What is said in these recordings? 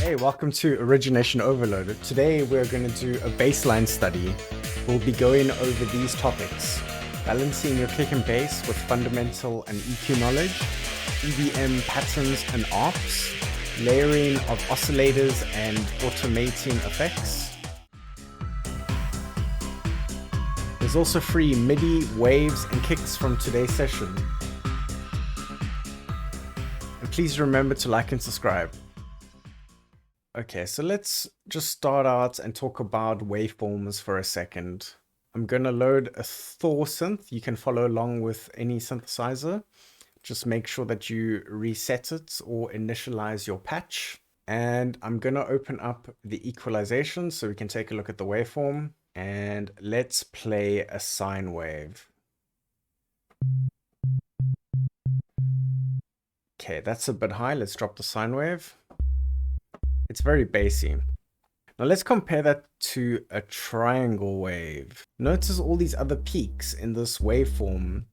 Hey, welcome to Origination Overloaded. Today we're going to do a bassline study. We'll be going over these topics: balancing your kick and bass with fundamental and EQ knowledge, EBM patterns and arcs, layering of oscillators and automating effects. There's also free MIDI, waves and kicks from today's session. And please remember to like and subscribe. Okay, so let's just start out and talk about waveforms for a second. I'm going to load a Thor synth. You can follow along with any synthesizer. Just make sure that you reset it or initialize your patch. And I'm going to open up the equalization so we can take a look at the waveform. And let's play a sine wave. Okay, that's a bit high. Let's drop the sine wave. It's very bassy. Now let's compare that to a triangle wave. Notice all these other peaks in this waveform.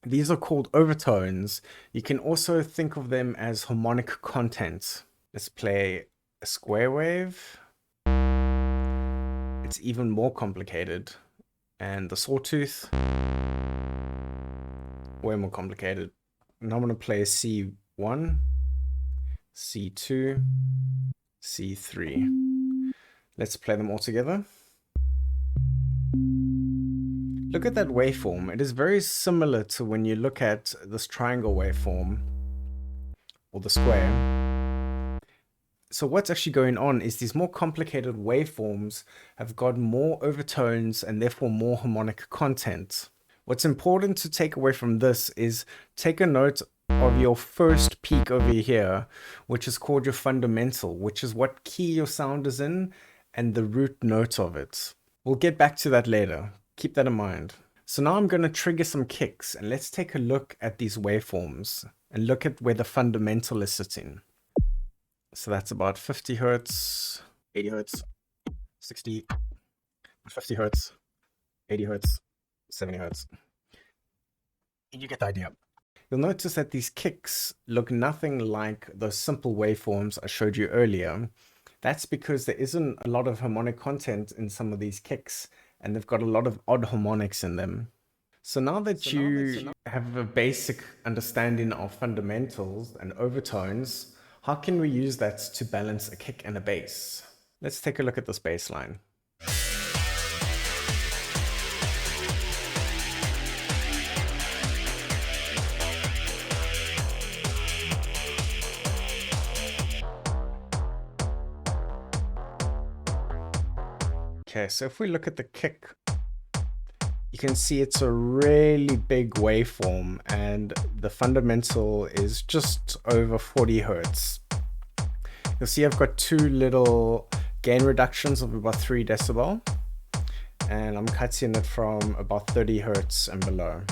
These are called overtones. You can also think of them as harmonic content. Let's play a square wave. It's even more complicated. And the sawtooth, way more complicated. Now I'm going to play a C1, C2, C3. Let's play them all together. Look at that waveform. It is very similar to when you look at this triangle waveform or the square. So what's actually going on is these more complicated waveforms have got more overtones and therefore more harmonic content. What's important to take away from this is take a note of your first peak over here, which is called your fundamental, which is what key your sound is in and the root note of it. We'll get back to that later. Keep that in mind. So now I'm going to trigger some kicks and let's take a look at these waveforms and look at where the fundamental is sitting. So that's about 50 hertz, 80 hertz, 60, 50 hertz, 80 hertz, 70 hertz. You get the idea. You'll notice that these kicks look nothing like those simple waveforms I showed you earlier. That's because there isn't a lot of harmonic content in some of these kicks, and they've got a lot of odd harmonics in them. So now that you have a basic understanding of fundamentals and overtones, how can we use that to balance a kick and a bass? Let's take a look at this bass line. Okay, so if we look at the kick, you can see it's a really big waveform and the fundamental is just over 40 hertz. You'll see I've got two little gain reductions of about 3 decibel and I'm cutting it from about 30 hertz and below.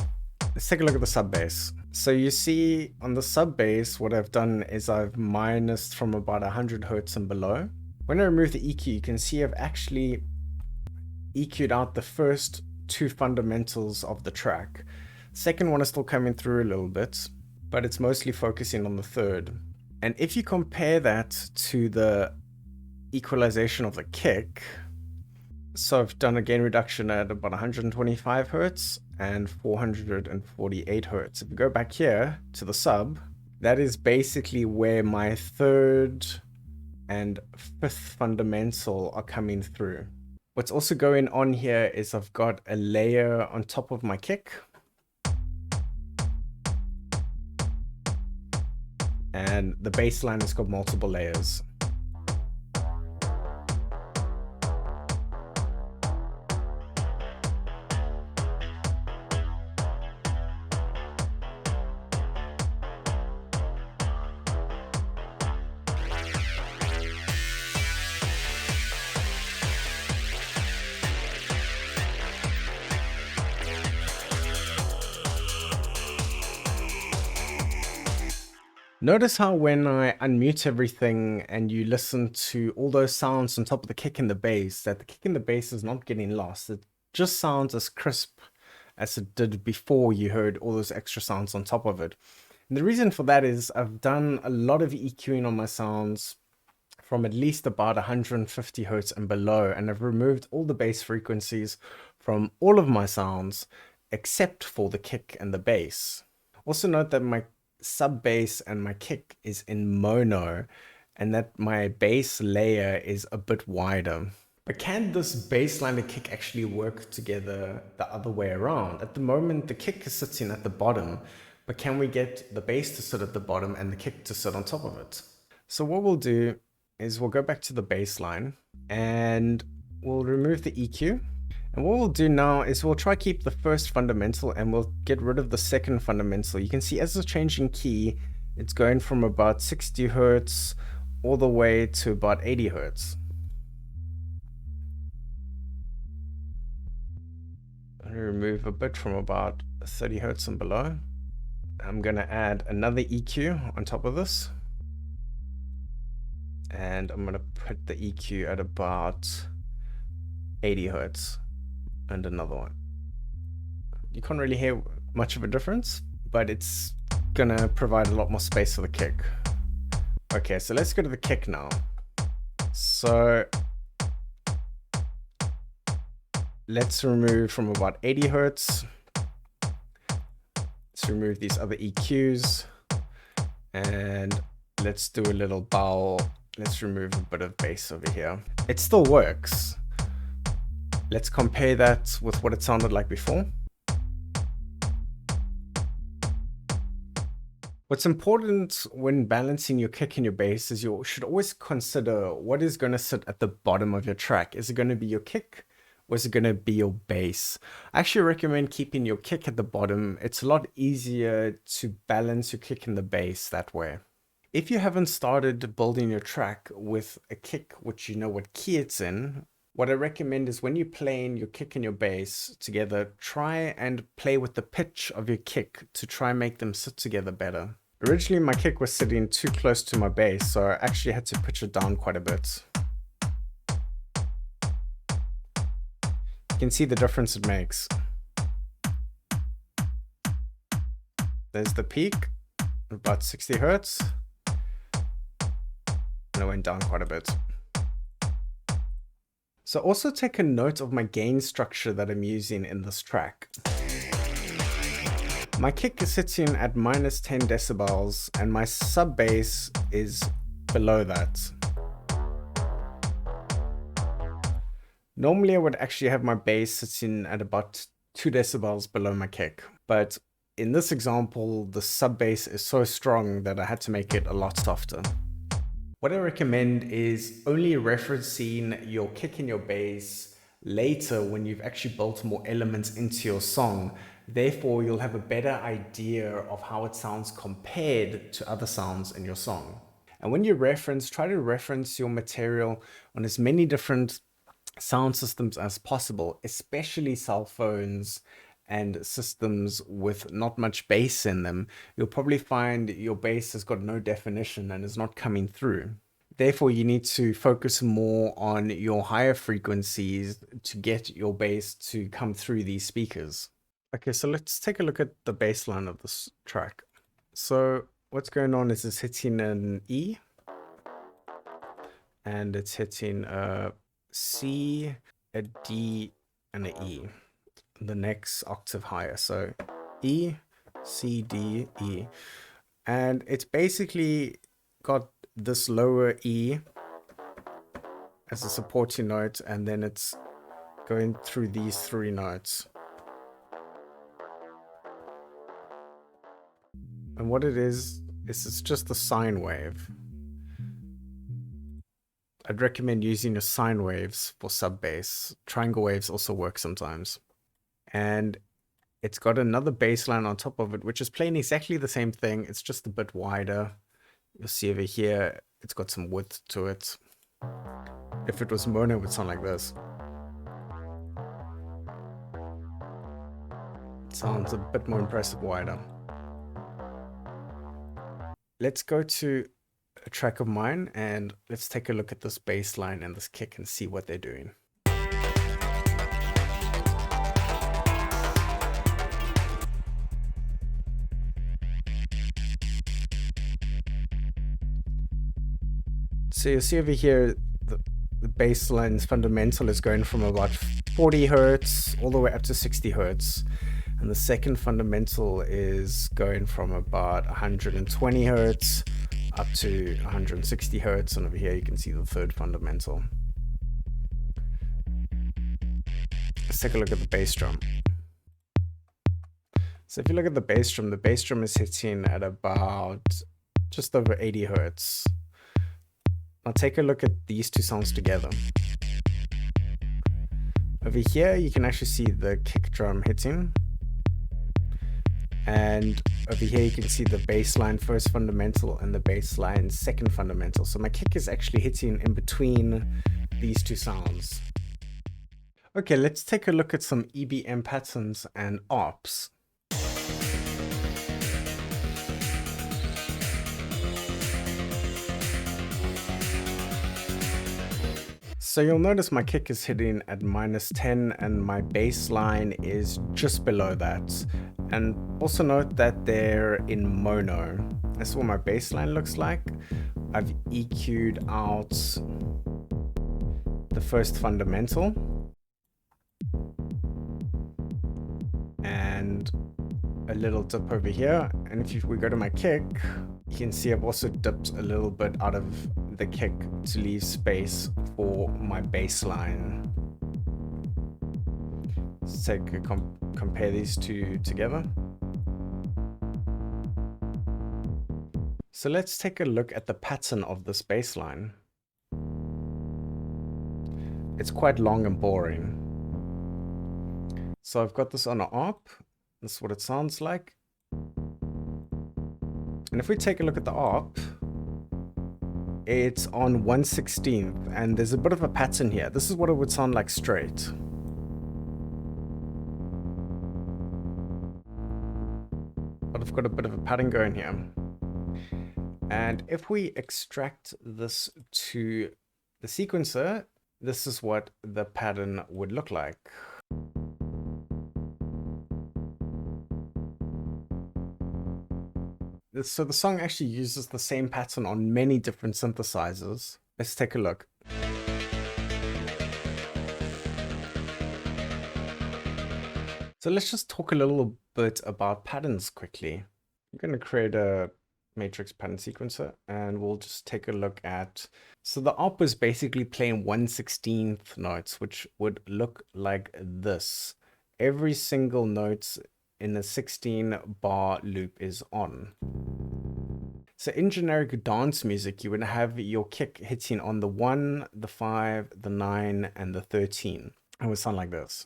Let's take a look at the sub bass. So you see on the sub bass, what I've done is I've minused from about 100 hertz and below. When I remove the EQ, you can see I've actually EQ'd out the first two fundamentals of the track. Second one is still coming through a little bit, but it's mostly focusing on the third. And if you compare that to the equalization of the kick, so I've done a gain reduction at about 125 hertz and 448 hertz. If we go back here to the sub, that is basically where my third and fifth fundamental are coming through. What's also going on here is I've got a layer on top of my kick. And the bass line has got multiple layers. Notice how when I unmute everything and you listen to all those sounds on top of the kick and the bass, that the kick and the bass is not getting lost. It just sounds as crisp as it did before you heard all those extra sounds on top of it. And the reason for that is I've done a lot of EQing on my sounds from at least about 150 hertz and below, and I've removed all the bass frequencies from all of my sounds except for the kick and the bass. Also note that my sub bass and my kick is in mono and that my bass layer is a bit wider. But can this bass line and kick actually work together the other way around? At the moment, the kick is sitting at the bottom, but can we get the bass to sit at the bottom and the kick to sit on top of it? So what we'll do is we'll go back to the bass line and we'll remove the EQ. And what we'll do now is we'll try keep the first fundamental and we'll get rid of the second fundamental. You can see as it's changing key, it's going from about 60 hertz all the way to about 80 hertz. Remove a bit from about 30 hertz and below. I'm going to add another EQ on top of this. And I'm going to put the EQ at about 80 hertz and another one. You can't really hear much of a difference, but it's going to provide a lot more space for the kick. Okay, so let's go to the kick now. So let's remove from about 80 hertz. Let's remove these other EQs and let's do a little bowl. Let's remove a bit of bass over here. It still works. Let's compare that with what it sounded like before. What's important when balancing your kick and your bass is you should always consider what is going to sit at the bottom of your track. Is it going to be your kick? Or is it going to be your bass? I actually recommend keeping your kick at the bottom. It's a lot easier to balance your kick and the bass that way. If you haven't started building your track with a kick, which you know what key it's in, what I recommend is when you're playing your kick and your bass together, try and play with the pitch of your kick to try and make them sit together better. Originally, my kick was sitting too close to my bass, so I actually had to pitch it down quite a bit. You can see the difference it makes. There's the peak, about 60 hertz. And I went down quite a bit. So also take a note of my gain structure that I'm using in this track. My kick is sitting at minus 10 decibels and my sub bass is below that. Normally I would actually have my bass sitting at about 2 decibels below my kick, but in this example, the sub bass is so strong that I had to make it a lot softer. What I recommend is only referencing your kick and your bass later when you've actually built more elements into your song. Therefore, you'll have a better idea of how it sounds compared to other sounds in your song. And when you reference, try to reference your material on as many different sound systems as possible, especially cell phones and systems with not much bass in them. You'll probably find your bass has got no definition and is not coming through. Therefore, you need to focus more on your higher frequencies to get your bass to come through these speakers. Okay, so let's take a look at the bass line of this track. So what's going on is it's hitting an E and it's hitting a C, a D, and an E, the next octave higher. So E, C, D, E. And it's basically got this lower E as a supporting note, and then it's going through these 3 notes. And what it is it's just a sine wave. I'd recommend using your sine waves for sub bass. Triangle waves also work sometimes. And it's got another bass line on top of it, which is playing exactly the same thing. It's just a bit wider. You'll see over here, it's got some width to it. If it was mono, it would sound like this. It sounds a bit more impressive wider. Let's go to a track of mine and let's take a look at this bass line and this kick and see what they're doing. So you see over here, the bassline's fundamental is going from about 40 hertz all the way up to 60 hertz. And the second fundamental is going from about 120 hertz up to 160 hertz. And over here you can see the third fundamental. Let's take a look at the bass drum. So if you look at the bass drum is hitting at about just over 80 hertz. Now take a look at these two sounds together. Over here you can actually see the kick drum hitting. And over here you can see the bass line first fundamental and the bass line second fundamental. So my kick is actually hitting in between these two sounds. Okay, let's take a look at some EBM patterns and arps. So you'll notice my kick is hitting at -10 and my bass line is just below that. And also note that they're in mono. That's what my bass line looks like. I've EQ'd out the first fundamental. And a little dip over here. And if we go to my kick, you can see I've also dipped a little bit out of the kick to leave space for my bass line. Let's take a compare these two together. So let's take a look at the pattern of this bass line. It's quite long and boring. So I've got this on an ARP. This is what it sounds like. And if we take a look at the ARP, it's on 1/16th, and there's a bit of a pattern here. This is what it would sound like straight. But I've got a bit of a pattern going here. And if we extract this to the sequencer, this is what the pattern would look like. So the song actually uses the same pattern on many different synthesizers. Let's take a look. So let's just talk a little bit about patterns quickly. I'm going to create a matrix pattern sequencer and we'll just take a look at... So the ARP is basically playing 1/16th notes, which would look like this. Every single note in a 16-bar loop is on. So in generic dance music, you would have your kick hitting on the 1, the 5, the 9, and the 13. It would sound like this.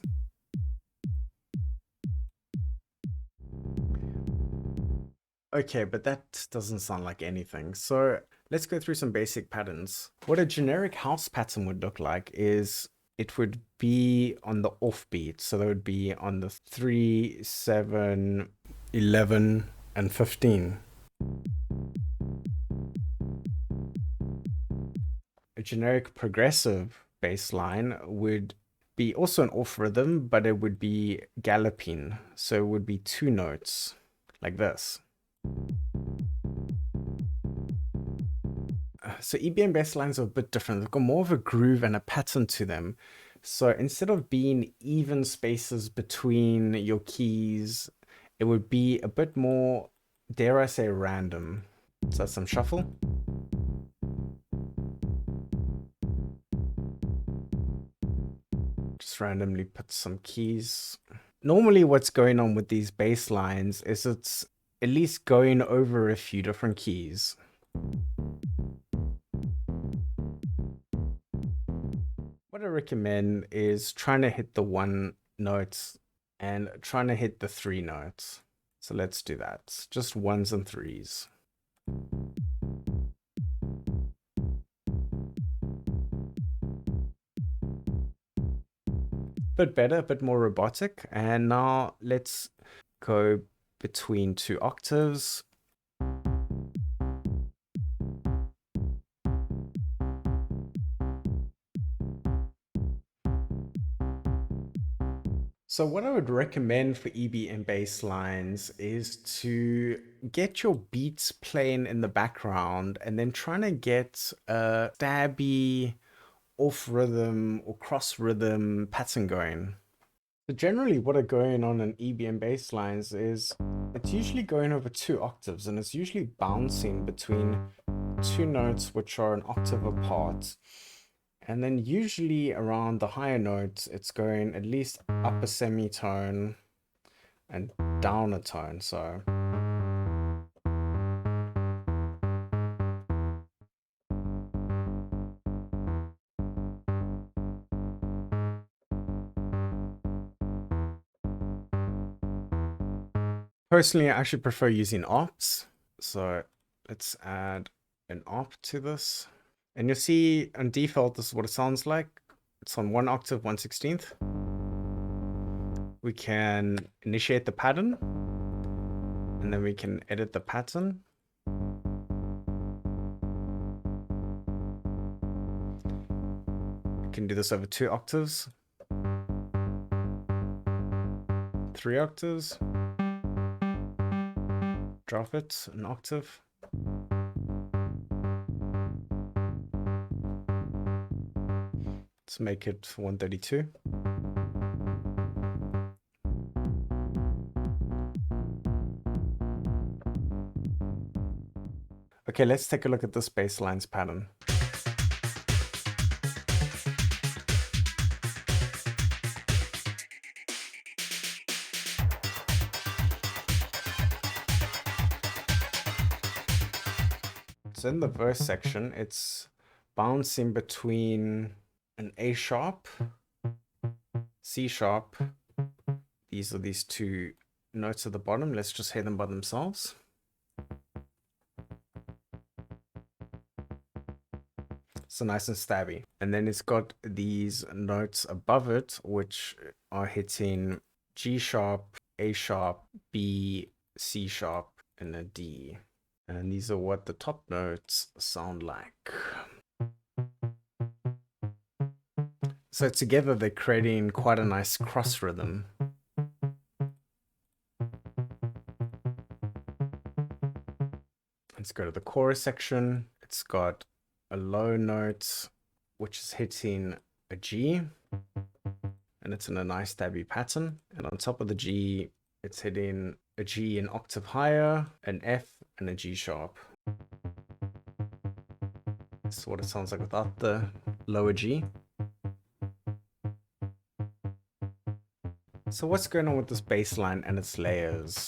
Okay, but that doesn't sound like anything. So let's go through some basic patterns. What a generic house pattern would look like is it would be on the offbeat. So that would be on the 3, 7, 11, and 15. A generic progressive bass line would be also an off rhythm, but it would be galloping. So it would be 2 notes like this. So EBM basslines are a bit different. They've got more of a groove and a pattern to them. So instead of being even spaces between your keys, it would be a bit more, dare I say, random. So that's some shuffle. Just randomly put some keys. Normally what's going on with these bass lines is it's at least going over a few different keys. What I recommend is trying to hit the 1 notes and trying to hit the 3 notes. So let's do that. Just 1s and 3s. Bit better, a bit more robotic. And now let's go between 2 octaves. So what I would recommend for EBM basslines is to get your beats playing in the background and then trying to get a stabby off rhythm or cross rhythm pattern going. So generally what are going on in EBM basslines is it's usually going over 2 octaves and it's usually bouncing between 2 notes which are an octave apart. And then usually around the higher notes, it's going at least up a semitone and down a tone. So personally, I actually prefer using ops. So let's add an op to this. And you'll see on default, this is what it sounds like. It's on 1 octave, 1/16. We can initiate the pattern and then we can edit the pattern. We can do this over 2 octaves, 3 octaves, drop it an octave. Let's make it 132. Okay, let's take a look at this basslines pattern. So in the verse section, it's bouncing between an A sharp, C sharp. These are these 2 notes at the bottom. Let's just hear them by themselves. So nice and stabby. And then it's got these notes above it, which are hitting G sharp, A sharp, B, C sharp, and a D. And these are what the top notes sound like. So together they're creating quite a nice cross rhythm. Let's go to the chorus section. It's got a low note, which is hitting a G, and it's in a nice stabby pattern. And on top of the G, it's hitting a G an octave higher, an F, and a G sharp. This is what it sounds like without the lower G. So what's going on with this bass line and its layers?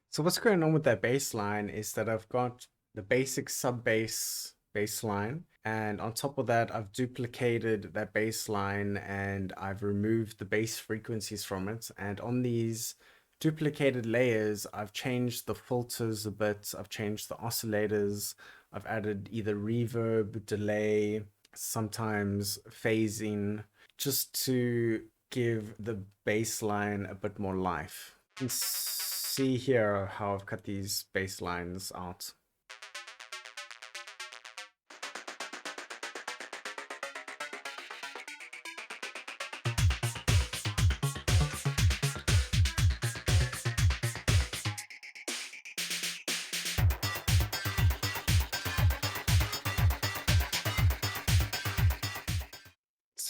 So what's going on with that bass line is that I've got the basic sub-bass bass line, and on top of that, I've duplicated that bass line and I've removed the bass frequencies from it. And on these duplicated layers, I've changed the filters a bit, I've changed the oscillators, I've added either reverb, delay, sometimes phasing, just to give the bass line a bit more life. You can see here how I've cut these bass lines out.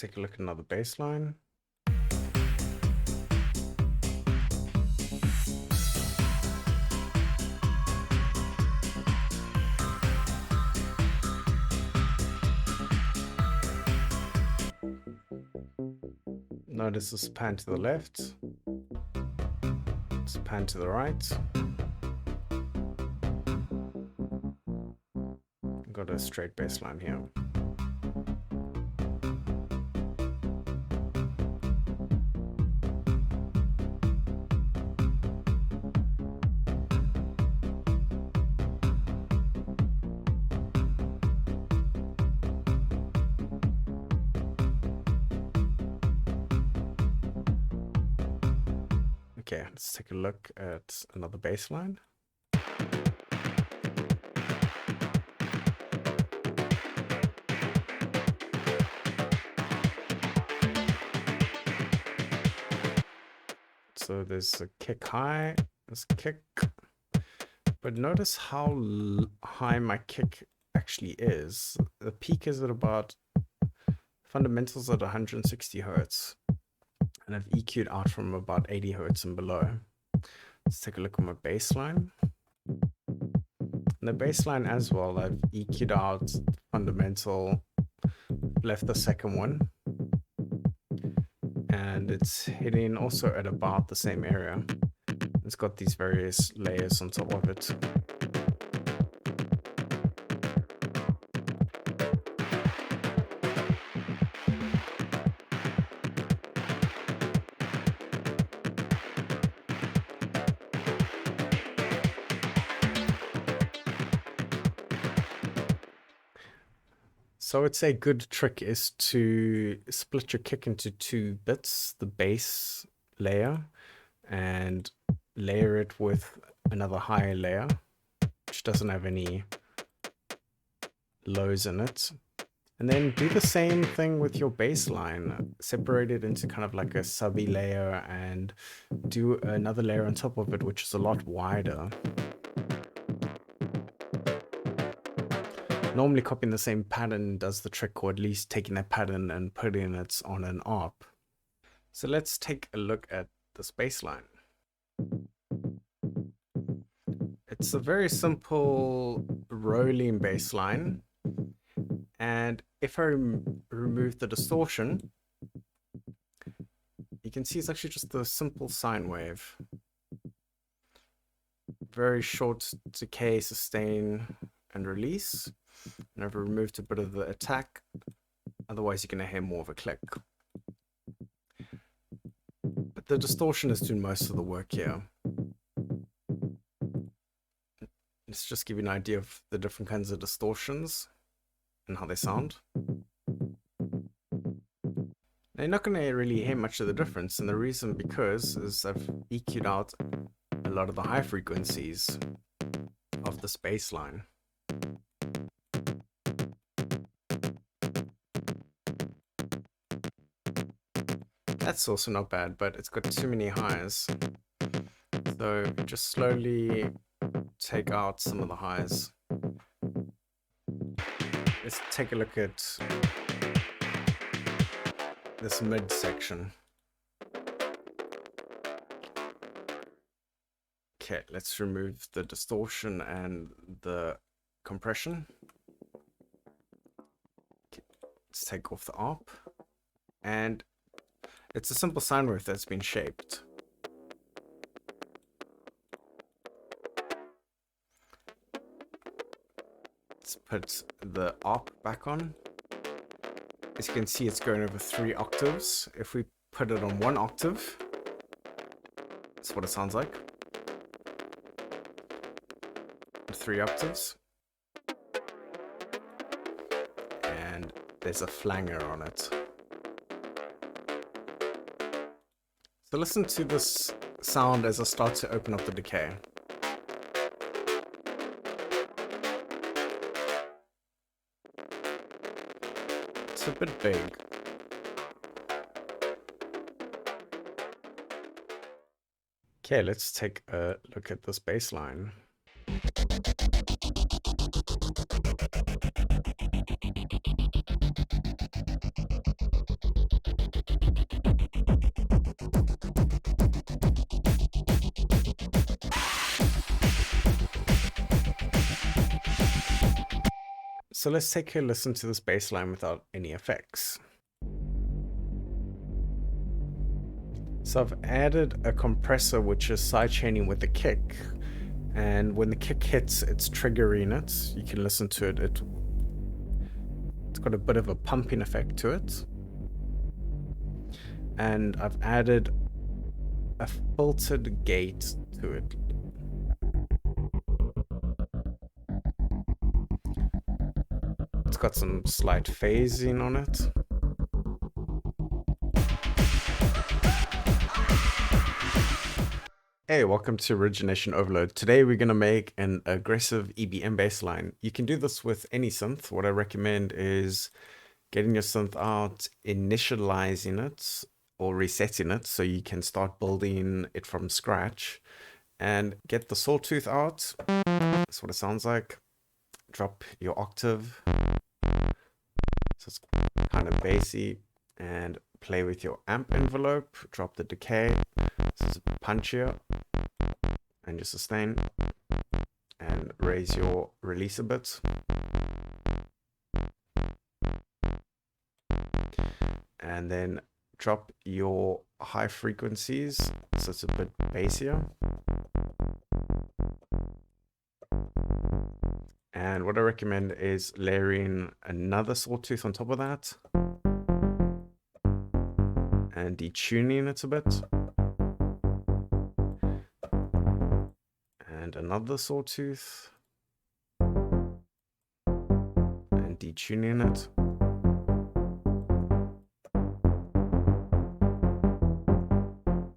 Let's take a look at another bass line. Notice this pan to the left, this pan to the right. Got a straight bass line here. Okay, let's take a look at another bass line. So there's a kick high, there's a kick. But notice how high my kick actually is. The peak is at about, fundamentals at 160 hertz. And I've EQ'd out from about 80 hertz and below. Let's take a look at my bassline. And the bassline as well, I've EQ'd out fundamental, left the second one. And it's hitting also at about the same area. It's got these various layers on top of it. So I'd say a good trick is to split your kick into 2 bits, the bass layer, and layer it with another higher layer, which doesn't have any lows in it. And then do the same thing with your bass line. Separate it into kind of like a subby layer and do another layer on top of it, which is a lot wider. Normally copying the same pattern does the trick, or at least taking that pattern and putting it on an ARP. So let's take a look at this bass line. It's a very simple rolling bass line. And if I remove the distortion, you can see it's actually just a simple sine wave. Very short decay, sustain, and release. And I've removed a bit of the attack, otherwise you're going to hear more of a click. But the distortion is doing most of the work here. Let's just give you an idea of the different kinds of distortions and how they sound. Now you're not going to really hear much of the difference, and the reason because is I've EQ'd out a lot of the high frequencies of this bass line. That's also not bad, but it's got too many highs. So just slowly take out some of the highs. Let's take a look at this mid section. Okay, let's remove the distortion and the compression. Okay, let's take off the ARP. And it's a simple sine wave that's been shaped. Let's put the ARP back on. As you can see, it's going over 3 octaves. If we put it on 1 octave, that's what it sounds like. 3 octaves. And there's a flanger on it. So listen to this sound as I start to open up the decay. It's a bit big. Okay, let's take a look at this bass line. So let's take a listen to this bass line without any effects. So I've added a compressor which is sidechaining with the kick, and when the kick hits, it's triggering it. You can listen to it. It's got a bit of a pumping effect to it. And I've added a filtered gate to it. It's got some slight phasing on it. Hey, welcome to Origination Overload. Today we're going to make an aggressive E.B.M. bassline. You can do this with any synth. What I recommend is getting your synth out, initializing it, or resetting it so you can start building it from scratch. And get the sawtooth out. That's what it sounds like. Drop your octave, so it's kind of bassy, and play with your amp envelope. Drop the decay, so it's punchier, and your sustain, and raise your release a bit. And then drop your high frequencies, so it's a bit bassier. And what I recommend is layering another sawtooth on top of that and detuning it a bit. And another sawtooth and detuning it.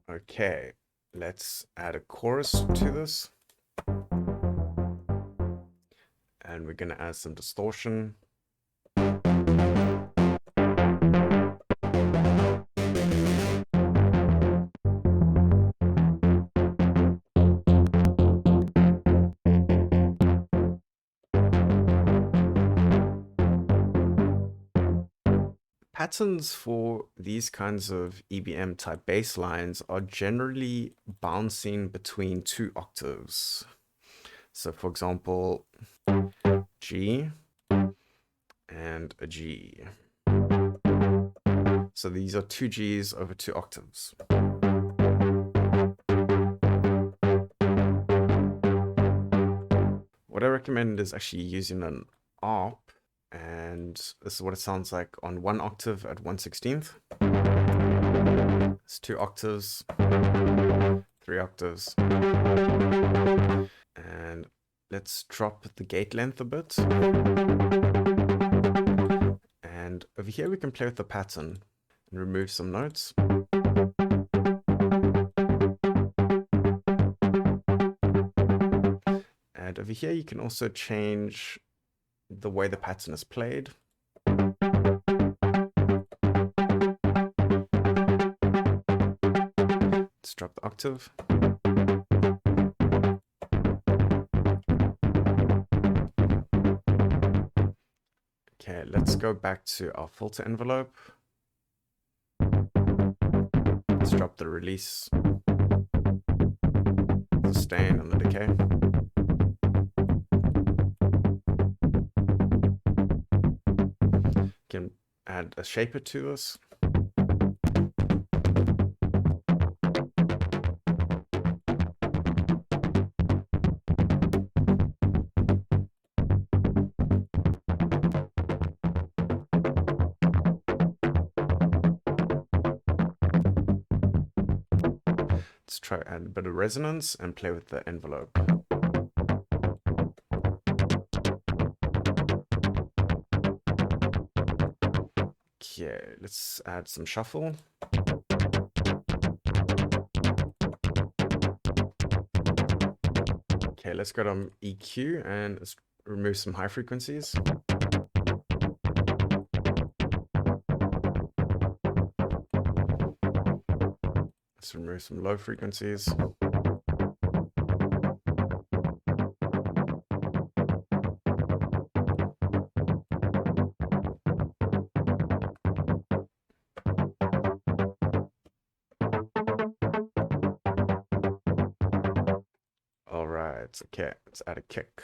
Okay, let's add a chorus to this. And we're going to add some distortion. Patterns for these kinds of EBM type bass lines are generally bouncing between 2 octaves. So for example, G and a G. So these are 2 Gs over 2 octaves. What I recommend is actually using an ARP, and this is what it sounds like on 1 octave at 1/16. It's 2 octaves, 3 octaves. And let's drop the gate length a bit. And over here we can play with the pattern and remove some notes. And over here you can also change the way the pattern is played. Let's drop the octave. Okay, let's go back to our filter envelope. Let's drop the release, sustain, and the decay. Can add a shaper to this. Let's try add a bit of resonance and play with the envelope. Okay, let's add some shuffle. Okay, let's go to EQ and let's remove some high frequencies. Let's remove some low frequencies. All right, okay, let's add a kick.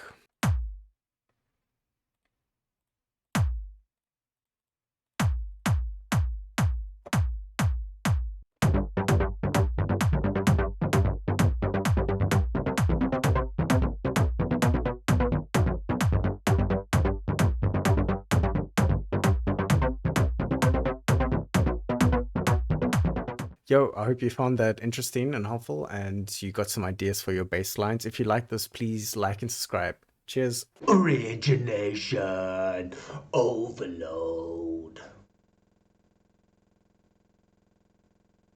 Yo, I hope you found that interesting and helpful and you got some ideas for your bass lines. If you like this, please like and subscribe. Cheers. Origination overload.